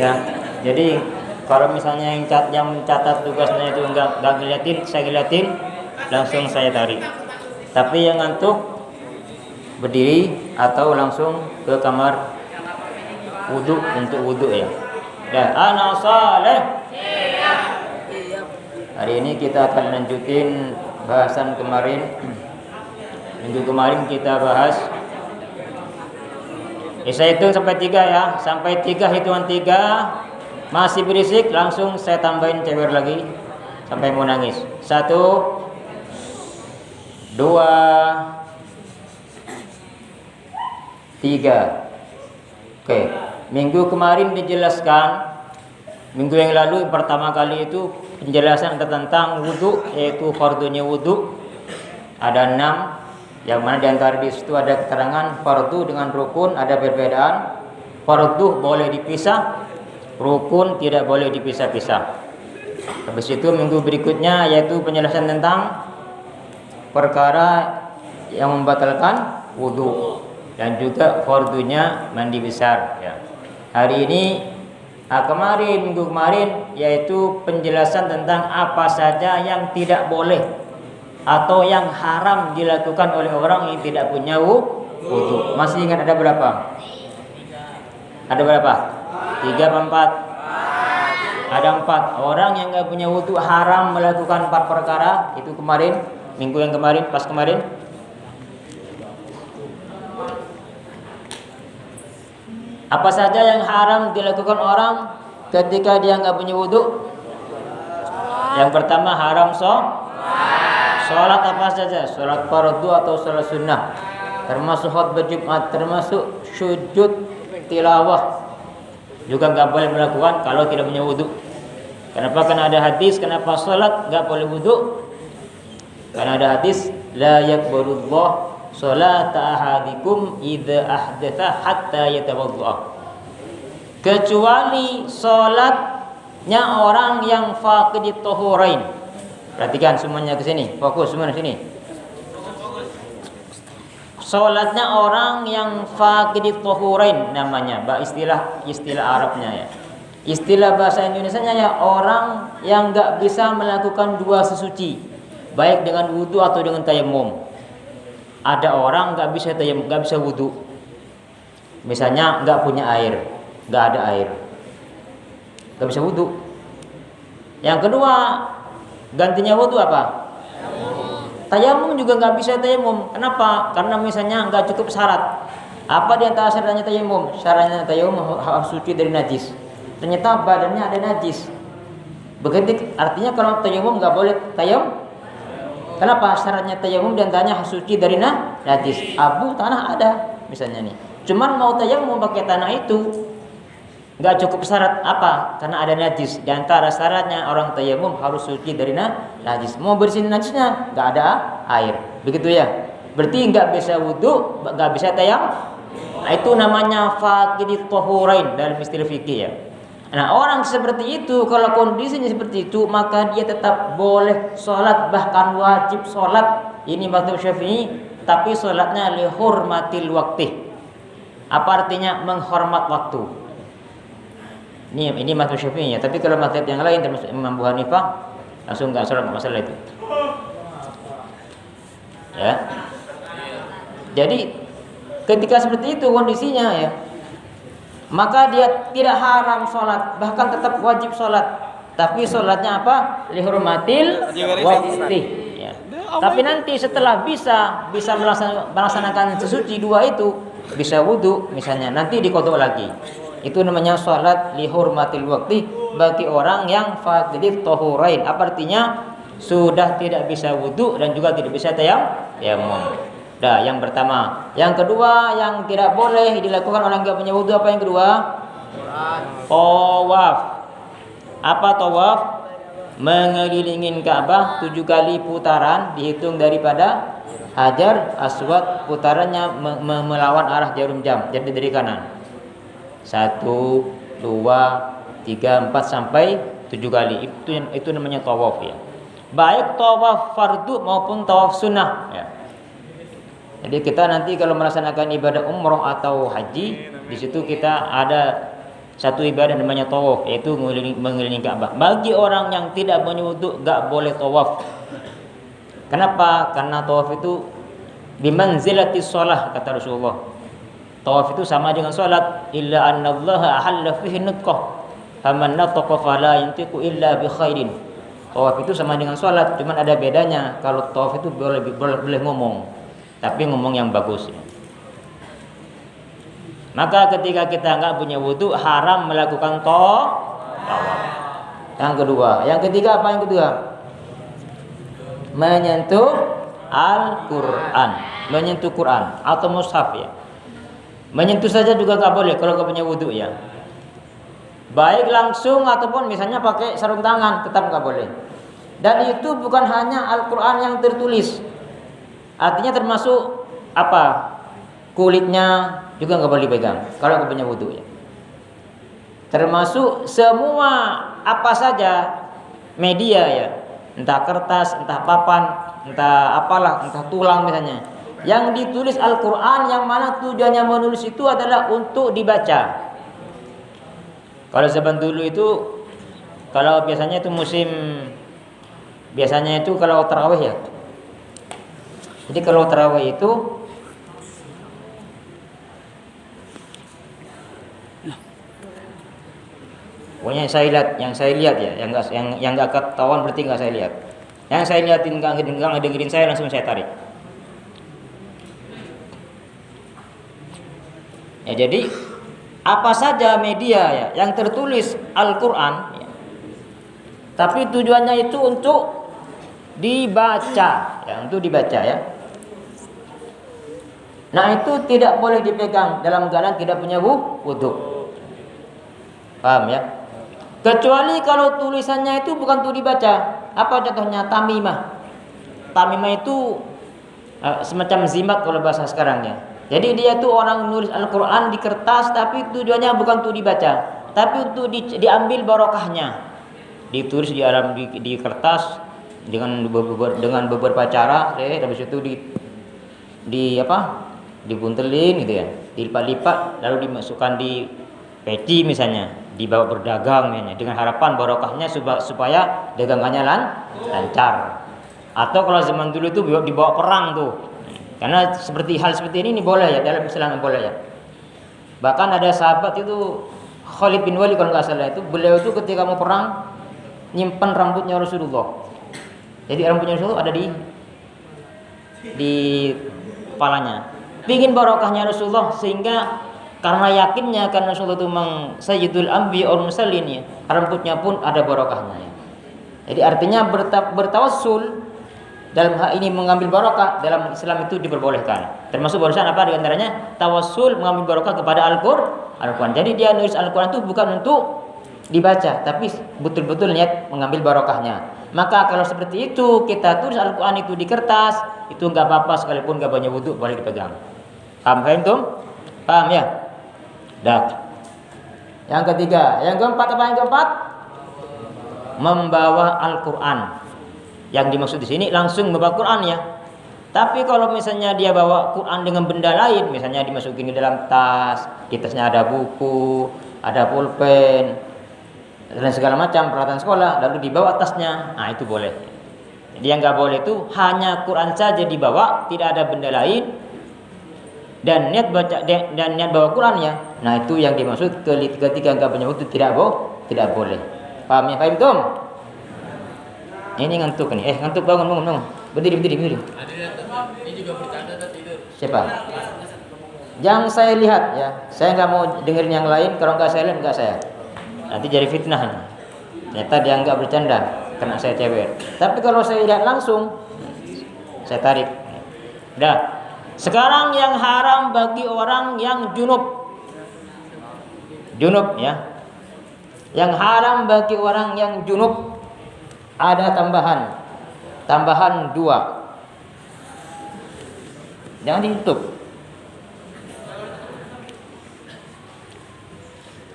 Ya. Jadi kalau misalnya yang mencatat tugasnya itu enggak ngeliatin, saya ngeliatin, langsung saya tarik. Tapi yang ngantuk berdiri atau langsung ke kamar wudhu untuk wudhu ya. Dan ana saleh. Hari ini kita akan lanjutin bahasan kemarin. Minggu kemarin kita bahas. Saya hitung sampai 3 ya. Sampai 3, hitungan 3 masih berisik, langsung saya tambahin cewer lagi sampai mau nangis. 1, 2, 3. Oke. Minggu kemarin dijelaskan, minggu yang lalu pertama kali itu penjelasan tentang wudhu, yaitu fardunya wudhu ada 6, yang mana diantara di situ ada keterangan fardu dengan rukun ada perbedaan. Fardu boleh dipisah, rukun tidak boleh dipisah-pisah. Habis itu minggu berikutnya yaitu penjelasan tentang perkara yang membatalkan wudhu dan juga fardunya mandi besar ya. Hari ini minggu kemarin yaitu penjelasan tentang apa saja yang tidak boleh atau yang haram dilakukan oleh orang yang tidak punya wudhu. Masih ingat ada berapa? Ada berapa? 3 apa 4? Ada 4. Orang yang nggak punya wudhu haram melakukan 4 perkara. Itu kemarin, minggu yang kemarin, pas kemarin. Apa saja yang haram dilakukan orang ketika dia nggak punya wudhu? Yang pertama haram sholat apa saja, sholat fardu atau sholat sunnah, termasuk khutbah Jumat, termasuk sujud tilawah juga nggak boleh melakukan kalau tidak punya wudhu. Kenapa? Karena ada hadis. Kenapa sholat nggak boleh wudhu? Karena ada hadis, la yaqbalullah sholata ahadikum idza ahdatha hatta yatawadda. Kecuali sholatnya orang yang faqidit tahurain. Perhatikan semuanya ke sini, fokus semua di sini. Sholatnya orang yang faqidit tahurain namanya, istilah Arabnya ya. Istilah bahasa Indonesianya ya, orang yang enggak bisa melakukan 2 sesuci, baik dengan wudu atau dengan tayamum. Ada orang enggak bisa tayamum, enggak bisa wudu. Misalnya enggak punya air, enggak ada air, enggak bisa wudu. Yang kedua, gantinya wudu apa? Tayamum juga nggak bisa tayamum. Kenapa? Karena misalnya nggak cukup syarat. Apa di antara syaratnya tayamum? Syaratnya tayamum harus suci dari najis. Ternyata badannya ada najis. Begitu artinya kalau tayamum nggak boleh tayamum. Kenapa? Syaratnya tayamum di antaranya harus suci dari najis. Abu tanah ada misalnya nih. Cuman mau tayamum pakai tanah itu nggak cukup syarat. Apa? Karena ada najis. Di antara syaratnya orang tayamum harus suci dari najis. Mau bersihin najisnya nggak ada air. Begitu ya. Berarti nggak bisa wudhu, nggak bisa tayamum. Nah, itu namanya faqidit tahurain dalam istilah fikih ya. Nah, orang seperti itu kalau kondisinya seperti itu maka dia tetap boleh sholat, bahkan wajib sholat. Ini mazhab Syafi'i, tapi sholatnya li hurmatil waqti. Apa artinya? Menghormat waktu. Ini mazhab Syafi'i ya. Tapi kalau mazhab yang lain termasuk Imam Abu Hanifah langsung enggak sholat, enggak masalah itu. Ya. Jadi ketika seperti itu kondisinya ya, maka dia tidak haram sholat, bahkan tetap wajib sholat. Tapi sholatnya apa? Lihurmatil waqti. Ya. Tapi nanti setelah bisa melaksanakan sesuci 2 itu, bisa wudhu misalnya, nanti diqadha lagi. Itu namanya sholat lihurmatil waqti bagi orang yang faqidit tahurain. Apa artinya? Sudah tidak bisa wudhu dan juga tidak bisa tayamum. Dah, yang pertama. Yang kedua yang tidak boleh dilakukan orang yang punya wudhu, apa yang kedua? Tawaf. Apa tawaf? Mengelilingi Ka'bah 7 kali putaran, dihitung daripada Hajar Aswad, putarannya melawan arah jarum jam, jadi dari kanan. 1, 2, 3, 4 sampai 7 kali. Itu namanya tawaf ya. Baik tawaf fardu maupun tawaf sunnah ya. Jadi kita nanti kalau melaksanakan ibadah umroh atau haji, di situ kita ada satu ibadah namanya tawaf, yaitu mengelilingi Ka'bah. Bagi orang yang tidak punya wudu enggak boleh tawaf. Kenapa? Karena tawaf itu bimanzilatis shalah, kata Rasulullah. Tawaf itu sama dengan salat, illa annallaha ahalla fihi nutqah. Faman nataqa fala yantiqu illa bi khairin. Tawaf itu sama dengan salat, cuman ada bedanya. Kalau tawaf itu boleh ngomong, tapi ngomong yang bagus. Maka ketika kita enggak punya wudu, haram melakukan tawaf. Yang kedua, yang ketiga apa yang kedua? Menyentuh Al-Quran, menyentuh Quran atau mushaf ya. Menyentuh saja juga enggak boleh kalau enggak punya wudu ya. Baik langsung ataupun misalnya pakai sarung tangan, tetap enggak boleh. Dan itu bukan hanya Al-Quran yang tertulis, artinya termasuk apa? Kulitnya juga nggak boleh dipegang kalau nggak punya wudu ya. Termasuk semua apa saja media ya, entah kertas, entah papan, entah apalah, entah tulang misalnya, yang ditulis Al-Quran, yang mana tujuannya menulis itu adalah untuk dibaca. Kalau zaman dulu itu, kalau biasanya itu biasanya itu kalau tarawih ya. Jadi kalau tarawih itu pokoknya yang saya lihat ya, yang nggak ketahuan berarti nggak saya lihat. Yang saya lihatin nggak ngedengerin saya, langsung saya tarik. Ya, jadi apa saja media ya yang tertulis Al-Quran ya, tapi tujuannya itu untuk dibaca ya, untuk dibaca ya. Nah itu tidak boleh dipegang dalam keadaan tidak punya wudu. Paham ya? Kecuali kalau tulisannya itu bukan untuk dibaca. Apa contohnya? Tamimah. Tamimah itu semacam zimat kalau bahasa sekarangnya. Jadi dia tuh orang nulis Al-Quran di kertas, tapi tujuannya bukan untuk dibaca, tapi untuk diambil barokahnya. Ditulis di kertas dengan beberapa cara, habis itu dibuntelin gitu ya, dilipat-lipat, lalu dimasukkan di peci misalnya, dibawa berdagang misalnya, dengan harapan barokahnya supaya dagangannya lancar. Atau kalau zaman dulu itu dibawa perang tuh, karena hal seperti ini boleh ya, dalam Islam boleh ya. Bahkan ada sahabat itu Khalid bin Walid kalau nggak salah, itu beliau itu ketika mau perang nyimpan rambutnya Rasulullah. Jadi rambutnya Rasulullah ada di kepalanya. Pingin barokahnya Rasulullah, sehingga karena yakinnya karena Rasulullah itu sayyidul anbiya wal mursalin ya, rambutnya pun ada barokahnya ya. Jadi artinya bertawassul dalam hal ini mengambil barokah dalam Islam itu diperbolehkan. Termasuk barusan apa di antaranya? Tawassul mengambil barokah kepada Al-Quran. Jadi dia nulis Al-Quran itu bukan untuk dibaca, tapi betul-betul niat mengambil barokahnya. Maka kalau seperti itu kita tulis Al-Quran itu di kertas, itu enggak apa-apa sekalipun enggak banyak wudu, boleh dipegang. Paham tuh? Paham ya? Dah. Yang ketiga, yang keempat apa yang keempat? Membawa Al-Quran. Yang dimaksud di sini langsung membawa Quran ya. Tapi kalau misalnya dia bawa Quran dengan benda lain, misalnya dimasukin ke dalam tas, di tasnya ada buku, ada pulpen, dan segala macam peralatan sekolah, lalu dibawa tasnya, nah itu boleh. Jadi yang nggak boleh itu hanya Quran saja dibawa, tidak ada benda lain, dan niat bawa Quran ya. Nah itu yang dimaksud ketika nggak punya wudu tidak boleh. Paham ya? Paham Tom? Ini ngantuk nih. Ngantuk, bangun. Berdiri. Ini juga bercanda tidur. Siapa? Yang saya lihat ya. Saya nggak mau dengerin yang lain. Kalau nggak saya lihat nggak saya. Nanti jadi fitnah nih. Ternyata dia nggak bercanda, kena saya cewek. Tapi kalau saya lihat langsung, saya tarik. Dah. Sekarang yang haram bagi orang yang junub ya. Yang haram bagi orang yang junub ada tambahan 2. Jangan ditutup.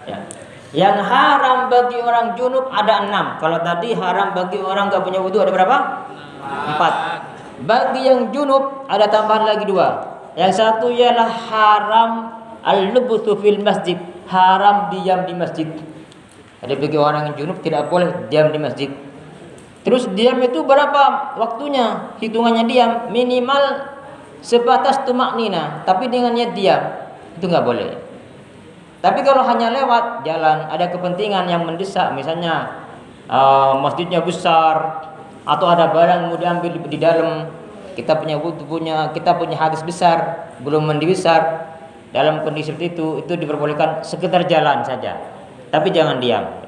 Ya. Yang haram bagi orang junub ada 6. Kalau tadi haram bagi orang enggak punya wudu ada berapa? 4. Bagi yang junub ada tambahan lagi 2. Yang satu ialah haram al-lubthu fil masjid, haram diam di masjid. Ada bagi orang yang junub tidak boleh diam di masjid. Terus diam itu berapa waktunya? Hitungannya diam minimal sebatas tumak nina, tapi dengan niat diam itu nggak boleh. Tapi kalau hanya lewat jalan, ada kepentingan yang mendesak, misalnya masjidnya besar atau ada barang mau diambil di dalam, kita punya hadis besar, belum mandi besar, dalam kondisi seperti itu diperbolehkan sekedar jalan saja, tapi jangan diam.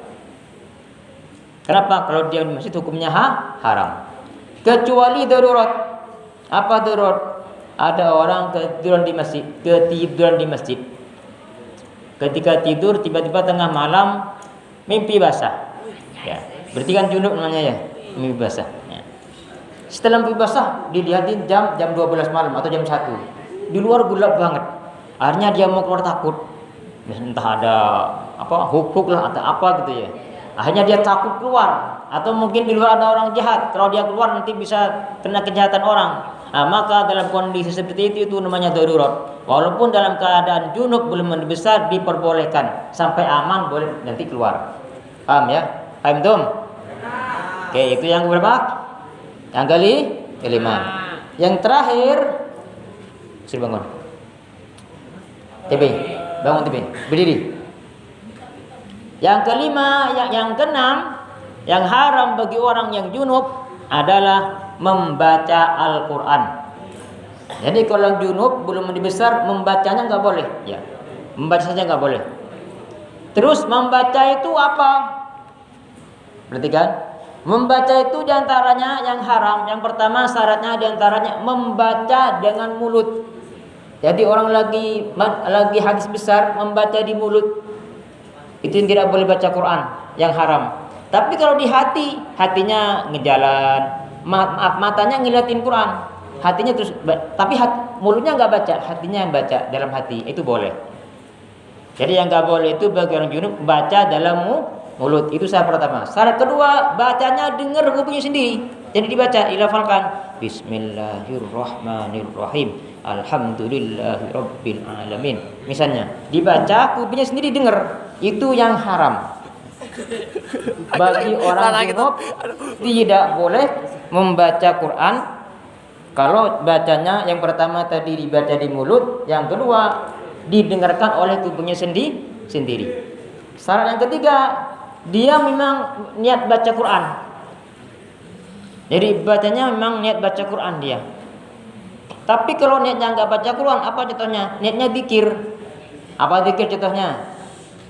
Kenapa? Kalau diam di masjid hukumnya haram. Kecuali darurat. Apa darurat? Ada orang ketiduran di masjid. Ketika tidur tiba-tiba tengah malam mimpi basah. Ya, berarti kan junub namanya ya, mimpi basah. Ya. Setelah mimpi basah dilihatin jam 12 malam atau jam 1. Di luar gelap banget. Akhirnya dia mau keluar takut. Entah ada huk-huk lah atau apa gitu ya. Akhirnya dia takut keluar, atau mungkin di luar ada orang jahat. Kalau dia keluar nanti bisa kena kejahatan orang. Maka dalam kondisi seperti itu namanya darurat. Walaupun dalam keadaan junub belum mandi besar diperbolehkan sampai aman boleh nanti keluar. Paham ya? Paham dong? Oke, itu yang berapa? Yang kelima. Yang terakhir, suruh bangun. TB, bangun TB, berdiri. Yang kelima, yang keenam, yang haram bagi orang yang junub adalah membaca Al-Quran. Jadi kalau yang junub belum mandi besar, membacanya nggak boleh. Ya, membaca saja nggak boleh. Terus membaca itu apa? Perhatikan, membaca itu diantaranya yang haram. Yang pertama syaratnya diantaranya membaca dengan mulut. Jadi orang lagi hadis besar membaca di mulut, itu yang tidak boleh baca Quran, yang haram. Tapi kalau di hatinya ngejalan, matanya ngeliatin Quran, hatinya terus, tapi mulutnya nggak baca, hatinya yang baca dalam hati, itu boleh. Jadi yang nggak boleh itu bagi orang junub baca dalam mulut, itu syarat pertama. Syarat kedua, bacanya dengar kupingnya sendiri, jadi dibaca, dilafalkan. Bismillahirrahmanirrahim. Alhamdulillahirabbil alamin. Misalnya, dibaca kupingnya sendiri dengar, itu yang haram. Bagi orang junub tidak boleh membaca Quran kalau bacanya yang pertama tadi dibaca di mulut, yang kedua didengarkan oleh tubuhnya sendiri. Syarat yang ketiga, dia memang niat baca Quran. Jadi bacanya memang niat baca Quran dia. Tapi kalau niatnya nggak baca Quran, apa contohnya? Niatnya zikir. Apa zikir contohnya?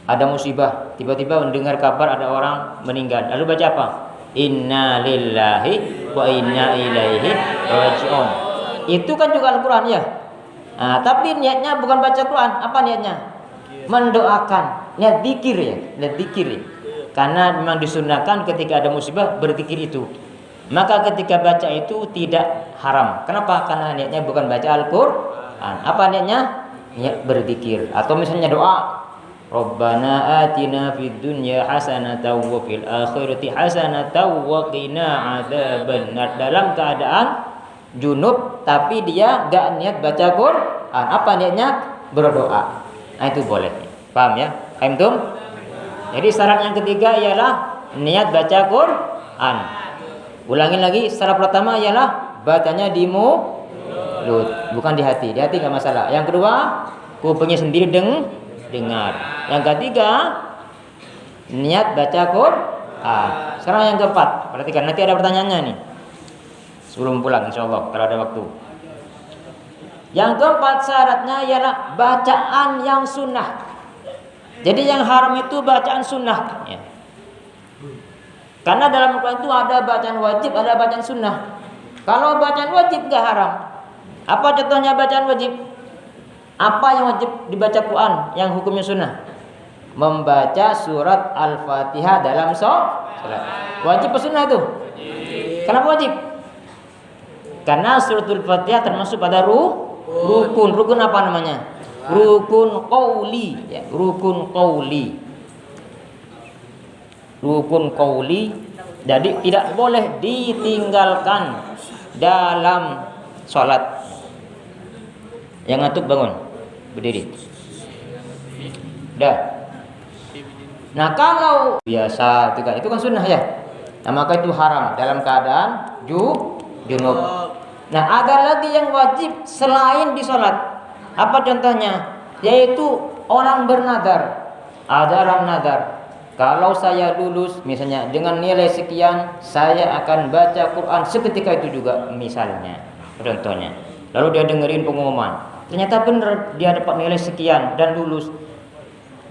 Ada musibah, tiba-tiba mendengar kabar ada orang meninggal. Lalu baca apa? Inna lillahi wa inna ilaihi raji'un. Itu kan juga Al-Quran ya. Tapi niatnya bukan baca Quran. Apa niatnya? Mendoakan. Niat zikir ya. Niat zikir ya. Karena memang disunahkan ketika ada musibah berzikir itu. Maka ketika baca itu tidak haram. Kenapa? Karena niatnya bukan baca Al-Quran. Apa niatnya? Niat berzikir. Atau misalnya doa, Rabbana atina fid dunya hasanatan wa fil akhirati hasanatan wa qina adzabannar. Dalam keadaan junub tapi dia enggak niat baca Quran. Apa niatnya? Berdoa. Itu boleh. Paham ya? Paham tuh? Jadi syarat yang ketiga ialah niat baca Quran. Ulangin lagi, syarat pertama ialah bacanya di mulut, bukan di hati. Di hati enggak masalah. Yang kedua, kupingnya sendiri dengar. Yang ketiga, niat baca Quran. Sekarang yang keempat, perhatikan, nanti ada pertanyaannya nih sebelum pulang insyaallah kalau ada waktu. Yang keempat syaratnya ialah bacaan yang sunnah. Jadi yang haram itu bacaan sunnah ya. Karena dalam Al-Quran itu ada bacaan wajib, ada bacaan sunnah. Kalau bacaan wajib enggak haram. Apa contohnya bacaan wajib? Apa yang wajib dibaca Quran yang hukumnya sunnah? Membaca surat Al-Fatihah dalam sholat. Wajib atau sunnah itu? Kenapa wajib? Karena suratul Fatihah termasuk pada rukun. Rukun apa namanya? Rukun qauli ya, rukun qauli. Rukun qauli, jadi tidak boleh ditinggalkan dalam sholat. Yang ngantuk bangun, berdiri. Dah. Nah kalau biasa itu kan sunnah ya. Nah maka itu haram dalam keadaan junub. Nah ada lagi yang wajib selain di sholat. Apa contohnya? Yaitu orang bernadar. Ada orang nadar. Kalau saya lulus misalnya dengan nilai sekian, saya akan baca Quran seketika itu juga misalnya. Contohnya. Lalu dia dengerin pengumuman. Ternyata benar dia dapat nilai sekian dan lulus.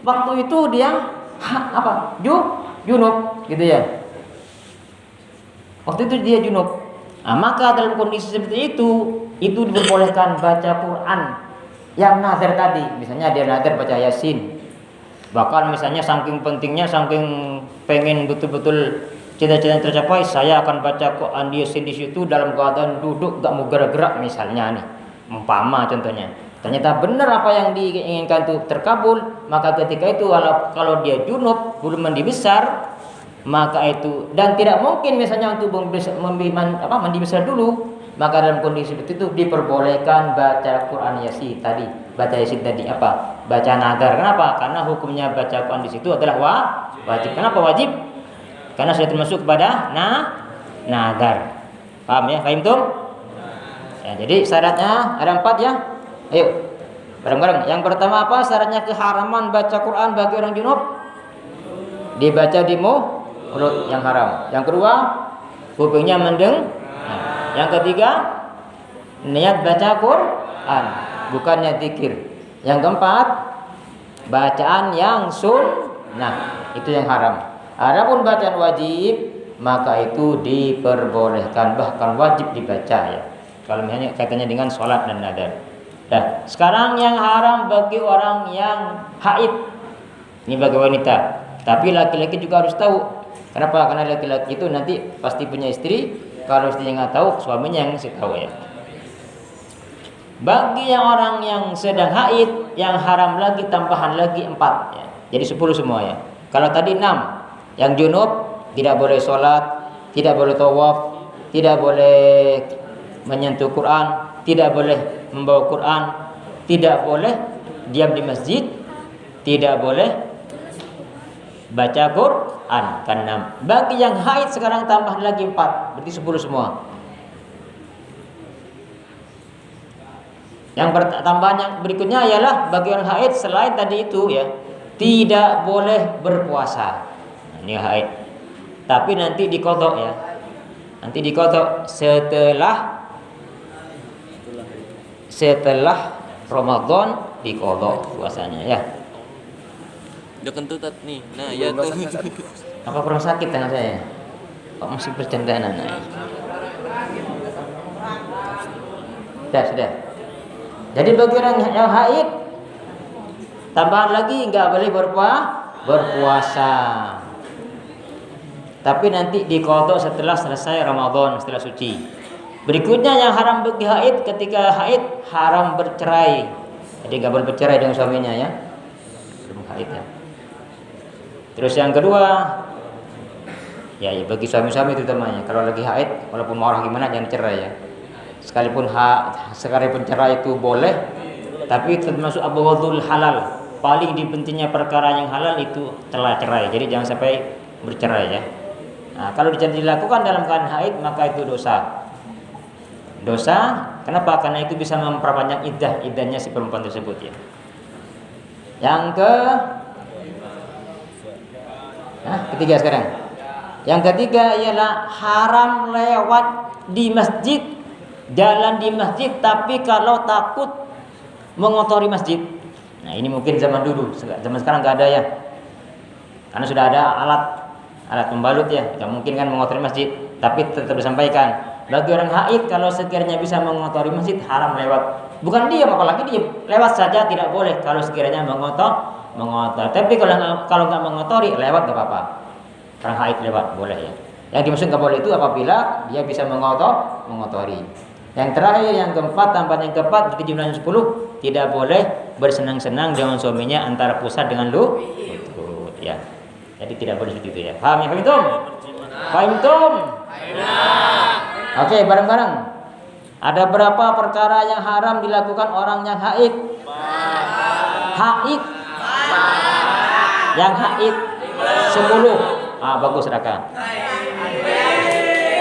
Waktu itu dia junub gitu ya. Waktu itu dia junub. Nah, maka dalam kondisi seperti itu diperbolehkan baca Quran yang nazar tadi. Misalnya dia nazar baca Yasin. Bahkan misalnya saking pentingnya, saking pengen betul-betul cita-cita tercapai, saya akan baca Quran Yasin di situ dalam keadaan duduk gak mau gerak-gerak misalnya nih. Umpama contohnya. Ternyata benar apa yang diinginkan itu terkabul, maka ketika itu kalau dia junub belum mandi besar, maka itu dan tidak mungkin misalnya untuk mandi besar dulu, maka dalam kondisi seperti itu diperbolehkan baca Quran Yasin tadi, baca Yasin tadi baca nadar. Kenapa? Karena hukumnya baca Quran di situ adalah wajib. Kenapa wajib? Karena sudah termasuk kepada nadar. Paham ya? Paham tuh? Ya, jadi syaratnya ada 4 ya. Ayo bareng-bareng. Yang pertama apa? Syaratnya keharaman baca Quran bagi orang junub. Dibaca di mulut yang haram. Yang kedua, kupingnya mendeng. Yang ketiga, niat baca Quran, bukannya zikir. Yang keempat, bacaan yang sunnah, itu yang haram. Adapun bacaan wajib, maka itu diperbolehkan, bahkan wajib dibaca ya. Kalau misalnya kaitannya dengan sholat dan nadar. Nah, sekarang yang haram bagi orang yang haid, ini bagi wanita. Tapi laki-laki juga harus tahu. Kenapa? Karena laki-laki itu nanti pasti punya istri. Kalau istrinya nggak tahu, suaminya yang tahu ya. Bagi yang orang yang sedang haid, yang haram lagi tambahan lagi 4 ya. Jadi 10 semua ya. Kalau tadi 6, yang junub tidak boleh sholat, tidak boleh tawaf, tidak boleh menyentuh Quran, tidak boleh membawa Quran, tidak boleh diam di masjid, tidak boleh baca Quran. Kan 6. Bagi yang haid sekarang tambah lagi 4, berarti 10 semua. Yang tambahan yang berikutnya ialah bagi orang haid selain tadi itu ya, tidak boleh berpuasa. Nah, ini haid. Tapi nanti diqadha ya. Nanti diqadha setelah Ramadan diqadha puasanya ya. Udah kentut nih. Nah, ya tuh. Apa kurang sakit tangan saya? Kok masih bercandaan anak? Sudah. Jadi bagi orang yang haid tambahan lagi nggak boleh berpuasa. Tapi nanti diqadha setelah selesai Ramadan, setelah suci. Berikutnya yang haram bagi haid, ketika haid haram bercerai. Jadi nggak boleh bercerai dengan suaminya ya. Belum haid ya. Terus yang kedua, ya bagi suami-suami terutamanya, kalau lagi haid, walaupun marah gimana jangan cerai ya. Sekalipun cerai itu boleh, tapi termasuk abghadul halal. Paling dibenci perkara yang halal itu telah cerai. Jadi jangan sampai bercerai ya. Nah, kalau dilakukan dalam keadaan haid maka itu dosa. Kenapa? Karena itu bisa memperpanjang iddahnya si perempuan tersebut ya. Ketiga sekarang. Yang ketiga ialah haram lewat di masjid, jalan di masjid tapi kalau takut mengotori masjid. Nah, ini mungkin zaman dulu, zaman sekarang nggak ada ya. Karena sudah ada alat pembalut ya, nggak mungkin kan mengotori masjid. Tapi tetap disampaikan, bagi orang haid kalau sekiranya bisa mengotori masjid haram lewat. Bukan diam, apalagi diam, lewat saja tidak boleh kalau sekiranya mengotor. Tapi kalau nggak mengotori lewat nggak apa-apa. Orang haid lewat boleh ya. Yang dimaksud nggak boleh itu apabila dia bisa mengotori. Yang terakhir yang keempat, tambahan yang keempat berarti jumlahnya 10, tidak boleh bersenang-senang dengan suaminya antara pusat dengan lutut ya. Jadi tidak boleh seperti itu ya. Paham ya? Paham tum? Oke, bareng-bareng. Ada berapa perkara yang haram dilakukan orang yang haid? Haid. Yang haid 10. Bagus Raka.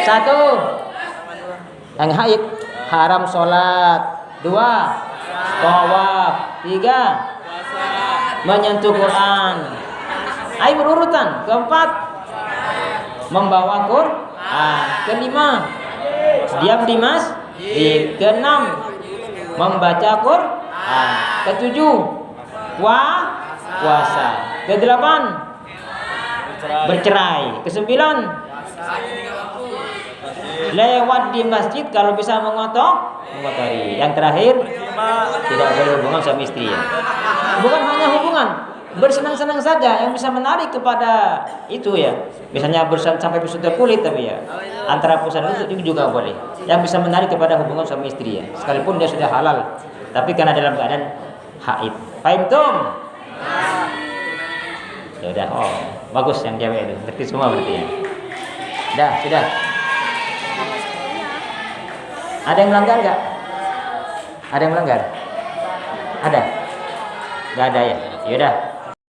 1. Yang haid haram sholat. 2. Tawaf. 3. Menyentuh Quran. Ayo berurutan. 4. Membawa Quran. 5. Diam di masjid. 6. Membaca Quran. 7. Puasa. 8. Bercerai. 9. Lewat di masjid kalau bisa mengotori. Yang terakhir, tidak berhubungan suami istri ya. Bukan hanya hubungan, bersenang-senang saja yang bisa menarik kepada itu ya. Misalnya sampai bersentuh kulit tapi ya. Antara pusat itu juga boleh. Yang bisa menarik kepada hubungan suami istri ya. Sekalipun dia sudah halal, tapi karena dalam keadaan haid. Paham tum? Ya udah. Bagus yang cewek itu. Ngerti semua berarti ya. Sudah. Ada yang melanggar nggak? Ada yang melanggar? Ada? Nggak ada ya? Yaudah.